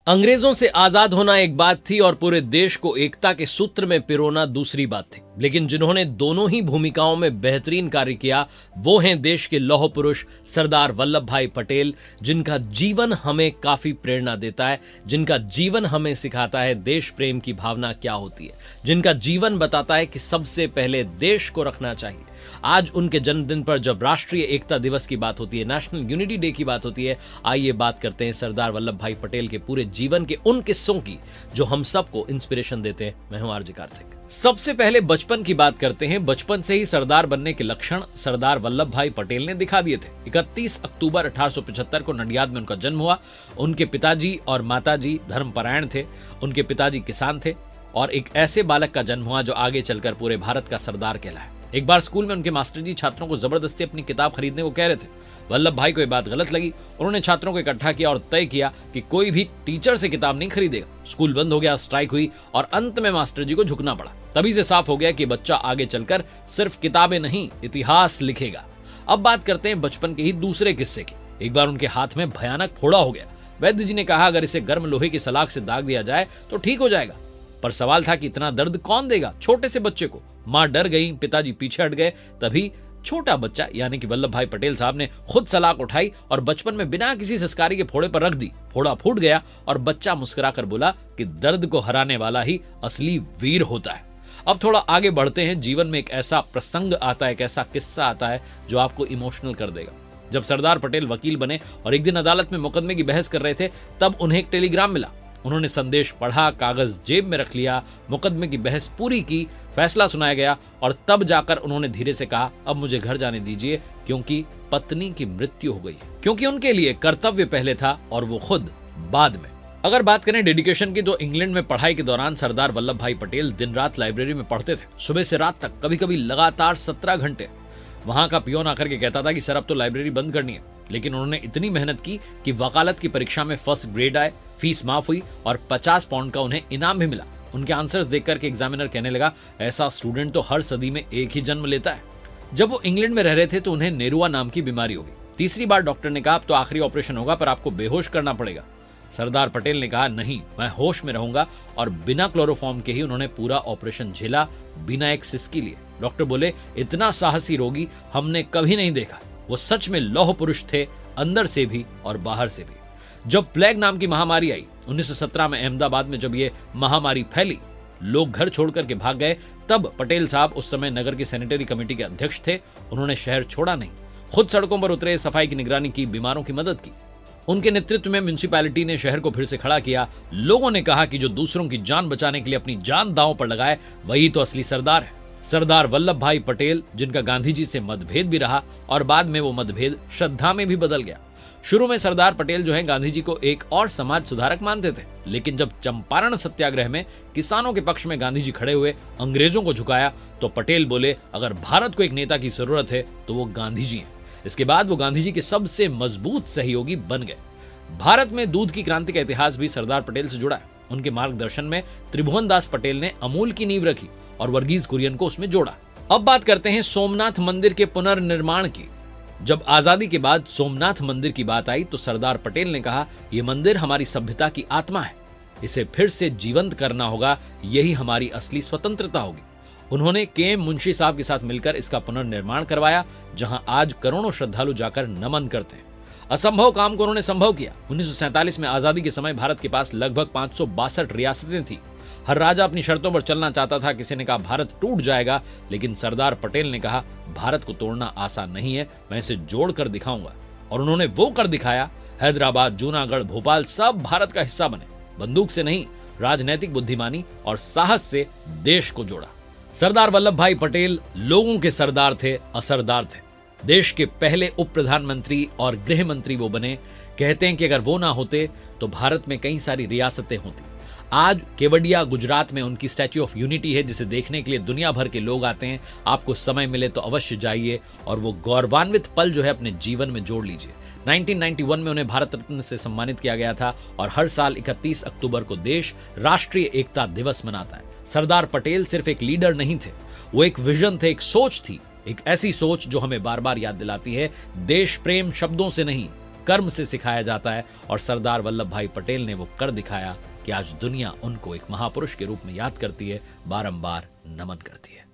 अंग्रेजों से आजाद होना एक बात थी और पूरे देश को एकता के सूत्र में पिरोना दूसरी बात थी। लेकिन जिन्होंने दोनों ही भूमिकाओं में बेहतरीन कार्य किया वो हैं देश के लौह पुरुष सरदार वल्लभ भाई पटेल, जिनका जीवन हमें काफी प्रेरणा देता है, जिनका जीवन हमें सिखाता है देश प्रेम की भावना क्या होती है, जिनका जीवन बताता है कि सबसे पहले देश को रखना चाहिए। आज उनके जन्मदिन पर जब राष्ट्रीय एकता दिवस की बात होती है, नेशनल यूनिटी डे की बात होती है, आइए बात करते हैं सरदार वल्लभ भाई पटेल के पूरे जीवन के उन किस्सों की जो हम सबको इंस्पिरेशन देते हैं। मैं हूं आरजे कार्तिक। सबसे पहले बचपन की बात करते हैं। बचपन से ही सरदार बनने के लक्षण सरदार वल्लभ भाई पटेल ने दिखा दिए थे। 31 अक्टूबर 1875 को नडियाद में उनका जन्म हुआ। उनके पिताजी और माताजी धर्मपरायण थे। उनके पिताजी किसान थे और एक ऐसे बालक का जन्म हुआ जो आगे चलकर पूरे भारत का सरदार कहलाया। एक बार स्कूल में उनके मास्टर जी छात्रों को जबरदस्ती अपनी किताब खरीदने को कह रहे थे। वल्लभ भाई को यह बात गलत लगी। उन्होंने छात्रों को इकट्ठा किया और तय किया कि कोई भी टीचर से किताब नहीं खरीदेगा। स्कूल बंद हो गया, स्ट्राइक हुई और अंत में मास्टर जी को झुकना पड़ा। तभी से साफ हो गया कि बच्चा आगे चलकर सिर्फ किताबें नहीं, इतिहास लिखेगा। अब बात करते हैं बचपन के ही दूसरे किस्से की। एक बार उनके हाथ में भयानक फोड़ा हो गया। वैद्य जी ने कहा अगर इसे गर्म लोहे की सलाख से दाग दिया जाए तो ठीक हो जाएगा। पर सवाल था कि इतना दर्द कौन देगा छोटे से बच्चे को। मां डर गई, पिताजी पीछे हट गए। तभी छोटा बच्चा यानी कि वल्लभ भाई पटेल साहब ने खुद सलाख उठाई और बचपन में बिना किसी संस्कारी के फोड़े पर रख दी। फोड़ा फूट गया और बच्चा मुस्कुराकर बोला कि दर्द को हराने वाला ही असली वीर होता है। अब थोड़ा आगे बढ़ते हैं। जीवन में एक ऐसा प्रसंग आता है, एक ऐसा किस्सा आता है जो आपको इमोशनल कर देगा। जब सरदार पटेल वकील बने और एक दिन अदालत में मुकदमे की बहस कर रहे थे, तब उन्हें एक टेलीग्राम मिला। उन्होंने संदेश पढ़ा, कागज जेब में रख लिया, मुकदमे की बहस पूरी की, फैसला सुनाया गया और तब जाकर उन्होंने धीरे से कहा अब मुझे घर जाने दीजिए क्योंकि पत्नी की मृत्यु हो गई है। क्योंकि उनके लिए कर्तव्य पहले था और वो खुद बाद में। अगर बात करें डेडिकेशन की तो इंग्लैंड में पढ़ाई के दौरान सरदार वल्लभ भाई पटेल दिन रात लाइब्रेरी में पढ़ते थे, सुबह से रात तक, कभी कभी लगातार 17 घंटे। वहां का पियोन आकर के कहता था कि सर अब तो लाइब्रेरी बंद करनी है। लेकिन उन्होंने इतनी मेहनत की कि वकालत की परीक्षा में फर्स्ट ग्रेड आए, फीस माफ हुई और 50 पाउंड का उन्हें इनाम भी मिला। उनके आंसर्स देखकर के एग्जामिनर कहने लगा ऐसा स्टूडेंट तो हर सदी में एक ही जन्म लेता है। जब वो इंग्लैंड में रह रहे थे तो उन्हें नेरुआ नाम की बीमारी हो गई। तीसरी बार डॉक्टर ने कहा अब तो आखिरी ऑपरेशन होगा पर आपको बेहोश करना पड़ेगा। सरदार पटेल ने कहा नहीं, मैं होश में रहूंगा और बिना क्लोरोफॉर्म के ही उन्होंने पूरा ऑपरेशन झेला, बिना एक सिसकी लिए। डॉक्टर बोले इतना साहसी रोगी हमने कभी नहीं देखा। वो सच में लौह पुरुष थे, अंदर से भी और बाहर से भी। जब प्लेग नाम की महामारी आई 1917 में अहमदाबाद में, जब ये महामारी फैली, लोग घर छोड़कर के भाग गए, तब पटेल साहब उस समय नगर की सैनिटरी कमेटी के अध्यक्ष थे। उन्होंने शहर छोड़ा नहीं, खुद सड़कों पर उतरे, सफाई की निगरानी की, बीमारों की मदद की। उनके नेतृत्व में म्युनिसिपैलिटी ने शहर को फिर से खड़ा किया। लोगों ने कहा कि जो दूसरों की जान बचाने के लिए अपनी जान दांव पर लगाए वही तो असली सरदार है। सरदार वल्लभ भाई पटेल, जिनका गांधी जी से मतभेद भी रहा और बाद में वो मतभेद श्रद्धा में भी बदल गया। शुरू में सरदार पटेल जो है गांधी जी को एक और समाज सुधारक मानते थे, लेकिन जब चंपारण सत्याग्रह में किसानों के पक्ष में गांधी जी खड़े हुए, अंग्रेजों को झुकाया, तो पटेल बोले अगर भारत को एक नेता की जरूरत है तो वो गांधी जी हैं। इसके बाद वो गांधी जी के सबसे मजबूत सहयोगी बन गए। भारत में दूध की क्रांति का इतिहास भी सरदार पटेल से जुड़ा है। उनके मार्गदर्शन में त्रिभुवन दास पटेल ने अमूल की नींव रखी और वर्गीज कुरियन को उसमें जोड़ा। अब बात करते हैं सोमनाथ मंदिर के पुनर्निर्माण की। जब आजादी के बाद सोमनाथ मंदिर की बात आई तो सरदार पटेल ने कहा यह मंदिर हमारी सभ्यता की आत्मा है, इसे फिर से जीवंत करना होगा, यही हमारी असली स्वतंत्रता होगी। उन्होंने के मुंशी साहब के साथ मिलकर इसका पुनर्निर्माण करवाया, जहां आज करोड़ों श्रद्धालु जाकर नमन करते हैं। असंभव काम को उन्होंने संभव किया। 1947 में आजादी के समय भारत के पास लगभग 562 रियासतें थी। हर राजा अपनी शर्तों पर चलना चाहता था। किसी ने कहा भारत टूट जाएगा, लेकिन सरदार पटेल ने कहा भारत को तोड़ना आसान नहीं है, मैं इसे जोड़ कर दिखाऊंगा। और उन्होंने वो कर दिखाया। हैदराबाद, जूनागढ़, भोपाल सब भारत का हिस्सा बने। बंदूक से नहीं, राजनैतिक बुद्धिमानी और साहस से देश को जोड़ा। सरदार वल्लभ भाई पटेल लोगों के सरदार थे, असरदार थे। देश के पहले उप प्रधानमंत्री और गृह मंत्री वो बने। कहते हैं कि अगर वो ना होते तो भारत में कई सारी रियासतें होती। आज केवडिया गुजरात में उनकी स्टैच्यू ऑफ यूनिटी है, जिसे देखने के लिए दुनिया भर के लोग आते हैं। आपको समय मिले तो अवश्य जाइए और वो गौरवान्वित पल जो है अपने जीवन में जोड़ लीजिए। 1991 में उन्हें भारत रत्न से सम्मानित किया गया था और हर साल 31 अक्टूबर को देश राष्ट्रीय एकता दिवस मनाता है। सरदार पटेल सिर्फ एक लीडर नहीं थे, वो एक विजन थे, एक सोच थी, एक ऐसी सोच जो हमें बार बार याद दिलाती है देश प्रेम शब्दों से नहीं, कर्म से सिखाया जाता है और सरदार वल्लभ भाई पटेल ने वो कर दिखाया कि आज दुनिया उनको एक महापुरुष के रूप में याद करती है, बारंबार नमन करती है।